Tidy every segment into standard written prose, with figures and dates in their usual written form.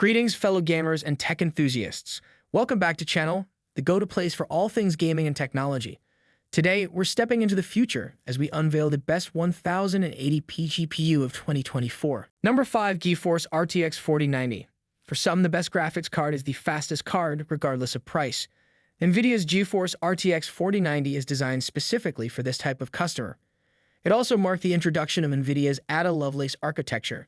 Greetings, fellow gamers and tech enthusiasts. Welcome back to channel, the go-to place for all things gaming and technology. Today, we're stepping into the future as we unveil the best 1080p GPU of 2024. Number 5, GeForce RTX 4090. For some, the best graphics card is the fastest card, regardless of price. NVIDIA's GeForce RTX 4090 is designed specifically for this type of customer. It also marked the introduction of NVIDIA's Ada Lovelace architecture,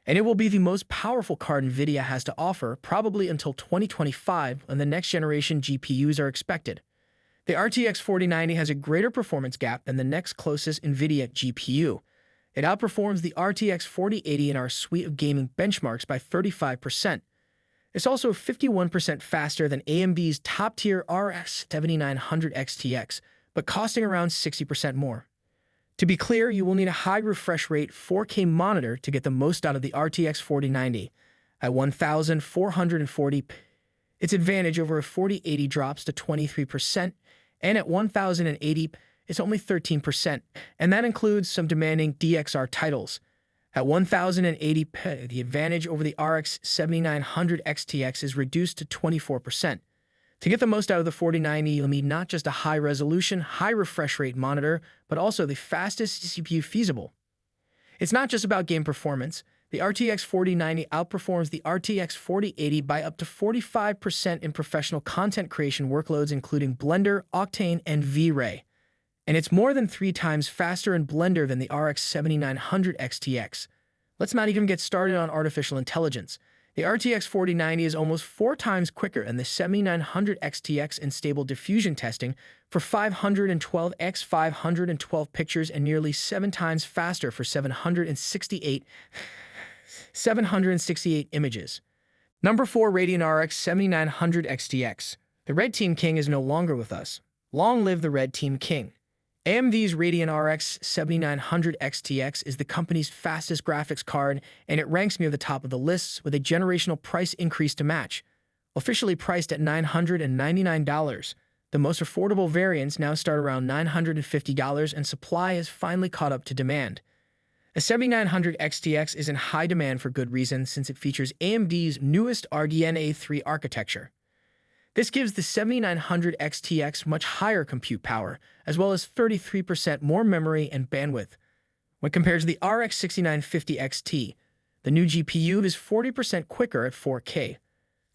and it will be the most powerful card NVIDIA has to offer, probably until 2025, when the next generation GPUs are expected. The RTX 4090 has a greater performance gap than the next closest NVIDIA GPU. It outperforms the RTX 4080 in our suite of gaming benchmarks by 35%. It's also 51% faster than AMD's top-tier RX 7900 XTX, but costing around 60% more. To be clear, you will need a high refresh rate 4K monitor to get the most out of the RTX 4090. At 1440p, its advantage over a 4080 drops to 23%, and at 1080p, it's only 13%, and that includes some demanding DXR titles. At 1080p, the advantage over the RX 7900 XTX is reduced to 24%. To get the most out of the 4090, you'll need not just a high-resolution, high-refresh rate monitor, but also the fastest CPU feasible. It's not just about game performance. The RTX 4090 outperforms the RTX 4080 by up to 45% in professional content creation workloads, including Blender, Octane, and V-Ray. And it's more than 3 times faster in Blender than the RX 7900 XTX. Let's not even get started on artificial intelligence. The RTX 4090 is almost 4 times quicker than the 7900 XTX in stable diffusion testing for 512x 512 pictures and nearly 7 times faster for 768 images. Number 4, Radeon RX 7900 XTX. The Red Team King is no longer with us. Long live the Red Team King. AMD's Radeon RX 7900 XTX is the company's fastest graphics card, and it ranks near the top of the lists with a generational price increase to match. Officially priced at $999, the most affordable variants now start around $950, and supply has finally caught up to demand. A 7900 XTX is in high demand for good reason, since it features AMD's newest RDNA 3 architecture. This gives the 7900 XTX much higher compute power, as well as 33% more memory and bandwidth. When compared to the RX 6950 XT, the new GPU is 40% quicker at 4K,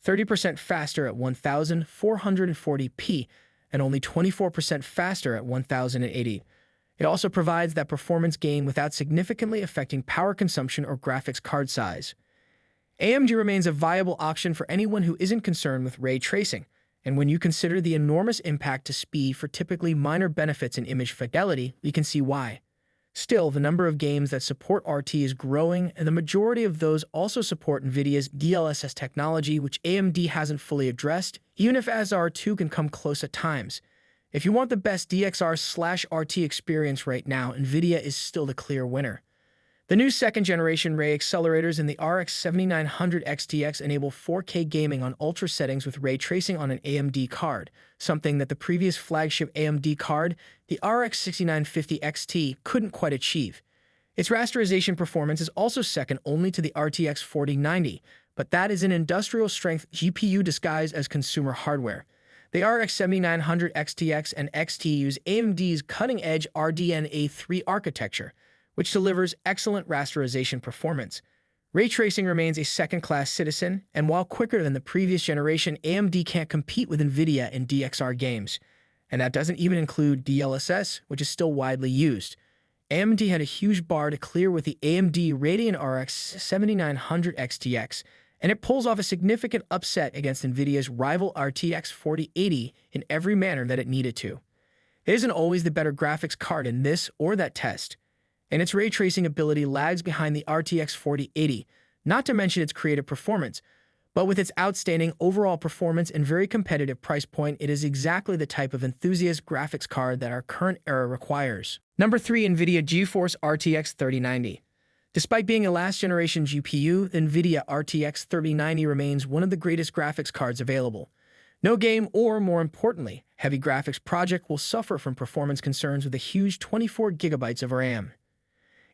30% faster at 1440p, and only 24% faster at 1080. It also provides that performance gain without significantly affecting power consumption or graphics card size. AMD remains a viable option for anyone who isn't concerned with ray tracing, and when you consider the enormous impact to speed for typically minor benefits in image fidelity, we can see why. Still, the number of games that support RT is growing, and the majority of those also support NVIDIA's DLSS technology, which AMD hasn't fully addressed, even if SR2 can come close at times. If you want the best DXR/RT experience right now, NVIDIA is still the clear winner. The new second-generation ray accelerators in the RX 7900 XTX enable 4K gaming on ultra settings with ray tracing on an AMD card, something that the previous flagship AMD card, the RX 6950 XT, couldn't quite achieve. Its rasterization performance is also second only to the RTX 4090, but that is an industrial-strength GPU disguised as consumer hardware. The RX 7900 XTX and XT use AMD's cutting-edge RDNA 3 architecture, which delivers excellent rasterization performance. Ray tracing remains a second-class citizen, and while quicker than the previous generation, AMD can't compete with NVIDIA in DXR games. And that doesn't even include DLSS, which is still widely used. AMD had a huge bar to clear with the AMD Radeon RX 7900 XTX, and it pulls off a significant upset against NVIDIA's rival RTX 4080 in every manner that it needed to. It isn't always the better graphics card in this or that test, and its ray tracing ability lags behind the RTX 4080, not to mention its creative performance. But with its outstanding overall performance and very competitive price point, it is exactly the type of enthusiast graphics card that our current era requires. Number 3, NVIDIA GeForce RTX 3090. Despite being a last-generation GPU, the NVIDIA RTX 3090 remains one of the greatest graphics cards available. No game or, more importantly, heavy graphics project will suffer from performance concerns with a huge 24 GB of RAM.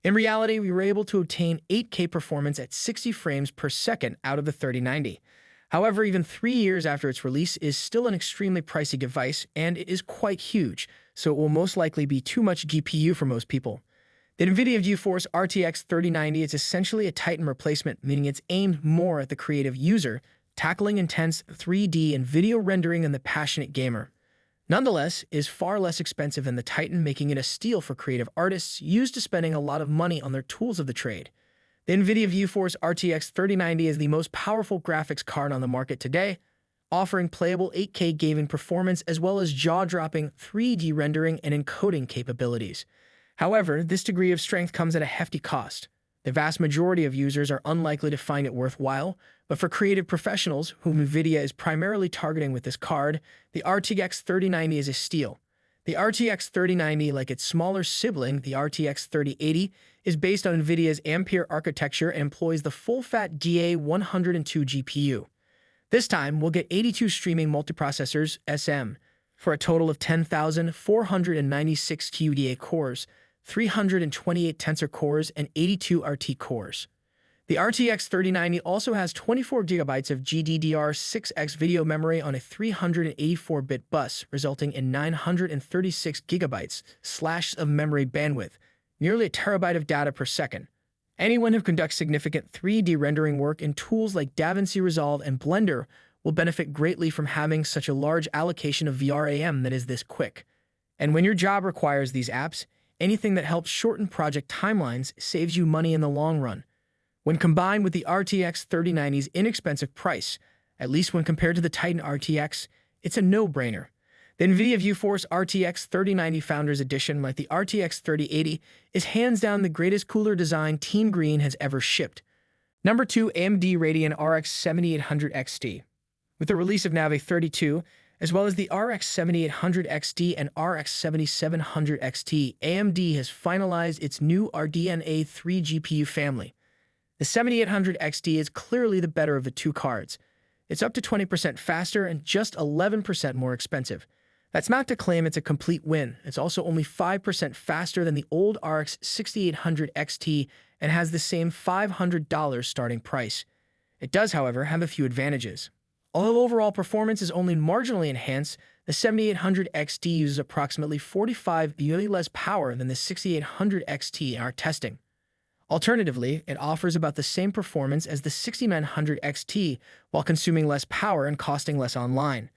In reality, we were able to obtain 8K performance at 60 frames per second out of the 3090. However, even 3 years after its release, it is still an extremely pricey device, and it is quite huge, so it will most likely be too much GPU for most people. The NVIDIA GeForce RTX 3090 is essentially a Titan replacement, meaning it's aimed more at the creative user, tackling intense 3D and video rendering than the passionate gamer. Nonetheless, it is far less expensive than the Titan, making it a steal for creative artists used to spending a lot of money on their tools of the trade. The NVIDIA GeForce RTX 3090 is the most powerful graphics card on the market today, offering playable 8K gaming performance as well as jaw-dropping 3D rendering and encoding capabilities. However, this degree of strength comes at a hefty cost. The vast majority of users are unlikely to find it worthwhile, but for creative professionals, whom NVIDIA is primarily targeting with this card, the RTX 3090 is a steal. The RTX 3090, like its smaller sibling, the RTX 3080, is based on NVIDIA's Ampere architecture and employs the full-fat DA102 GPU. This time, we'll get 82 streaming multiprocessors, SM, for a total of 10,496 QDA cores, 328 tensor cores, and 82 RT cores. The RTX 3090 also has 24 GB of GDDR6X video memory on a 384-bit bus, resulting in 936 GB of memory bandwidth, nearly a terabyte of data per second. Anyone who conducts significant 3D rendering work in tools like DaVinci Resolve and Blender will benefit greatly from having such a large allocation of VRAM that is this quick. And when your job requires these apps, anything that helps shorten project timelines saves you money in the long run. When combined with the RTX 3090's inexpensive price, at least when compared to the Titan RTX, it's a no-brainer. The NVIDIA GeForce RTX 3090 Founders Edition, like the RTX 3080, is hands down the greatest cooler design Team Green has ever shipped. Number 2, AMD Radeon RX 7800 XT. With the release of Navi 32, as well as the RX 7800 XT and RX 7700 XT, AMD has finalized its new RDNA 3 GPU family. The 7800 XT is clearly the better of the two cards. It's up to 20% faster and just 11% more expensive. That's not to claim it's a complete win. It's also only 5% faster than the old RX 6800 XT and has the same $500 starting price. It does, however, have a few advantages. Although overall performance is only marginally enhanced, the 7800 XT uses approximately 45% less power than the 6800 XT in our testing. Alternatively, it offers about the same performance as the 6900 XT while consuming less power and costing less online.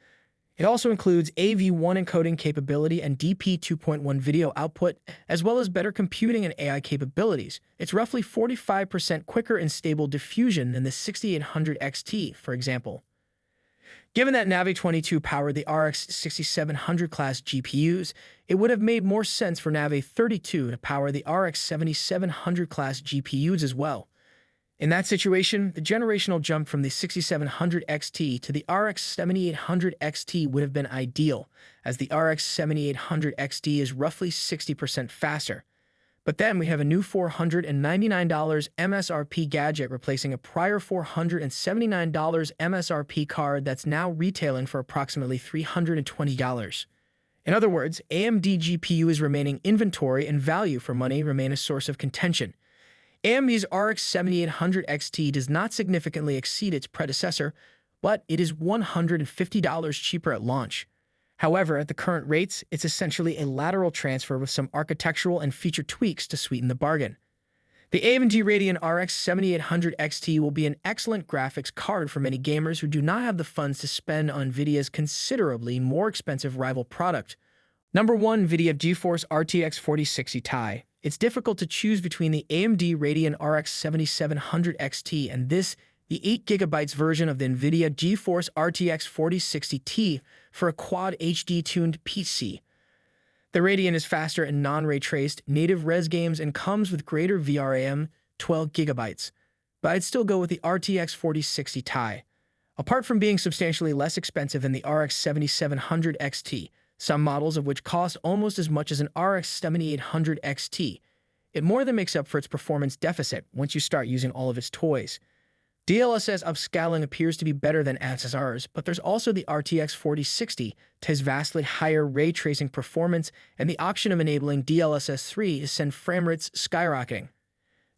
It also includes AV1 encoding capability and DP 2.1 video output, as well as better computing and AI capabilities. It's roughly 45% quicker in stable diffusion than the 6800 XT, for example. Given that Navi 22 powered the RX 6700 class GPUs, it would have made more sense for Navi 32 to power the RX 7700 class GPUs as well. In that situation, the generational jump from the 6700 XT to the RX 7800 XT would have been ideal, as the RX 7800 XT is roughly 60% faster. But then we have a new $499 MSRP gadget replacing a prior $479 MSRP card that's now retailing for approximately $320. In other words, AMD GPU is remaining inventory and value for money remain a source of contention. AMD's RX 7800 XT does not significantly exceed its predecessor, but it is $150 cheaper at launch. However, at the current rates, it's essentially a lateral transfer with some architectural and feature tweaks to sweeten the bargain. The AMD Radeon RX 7800 XT will be an excellent graphics card for many gamers who do not have the funds to spend on NVIDIA's considerably more expensive rival product. Number 1. NVIDIA GeForce RTX 4060 Ti. It's difficult to choose between the AMD Radeon RX 7700 XT and the 8GB version of the NVIDIA GeForce RTX 4060 Ti for a quad HD-tuned PC. The Radeon is faster in non-ray traced native res games and comes with greater VRAM, 12GB, but I'd still go with the RTX 4060 Ti. Apart from being substantially less expensive than the RX 7700 XT, some models of which cost almost as much as an RX 7800 XT, it more than makes up for its performance deficit once you start using all of its toys. DLSS upscaling appears to be better than SSRs, but there's also the RTX 4060 has vastly higher ray tracing performance, and the option of enabling DLSS 3 is send frame rates skyrocketing.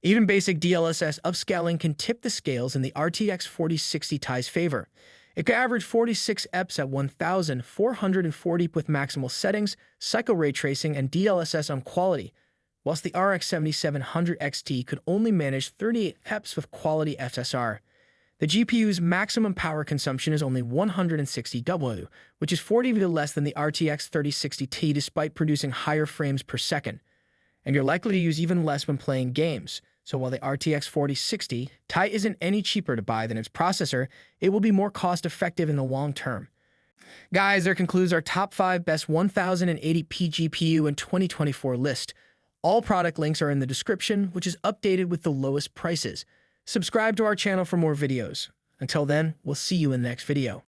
Even basic DLSS upscaling can tip the scales in the RTX 4060 Ti's favor. It could average 46 EPS at 1440 with maximal settings, cycle ray tracing, and DLSS on quality, whilst the RX 7700 XT could only manage 38 EPS with quality SSR. The GPU's maximum power consumption is only 160 W, which is 40 V less than the RTX 3060 Ti despite producing higher frames per second. And you're likely to use even less when playing games. So while the RTX 4060 Ti isn't any cheaper to buy than its processor, it will be more cost-effective in the long term. Guys, there concludes our top 5 best 1080p GPU in 2024 list. All product links are in the description, which is updated with the lowest prices. Subscribe to our channel for more videos. Until then, we'll see you in the next video.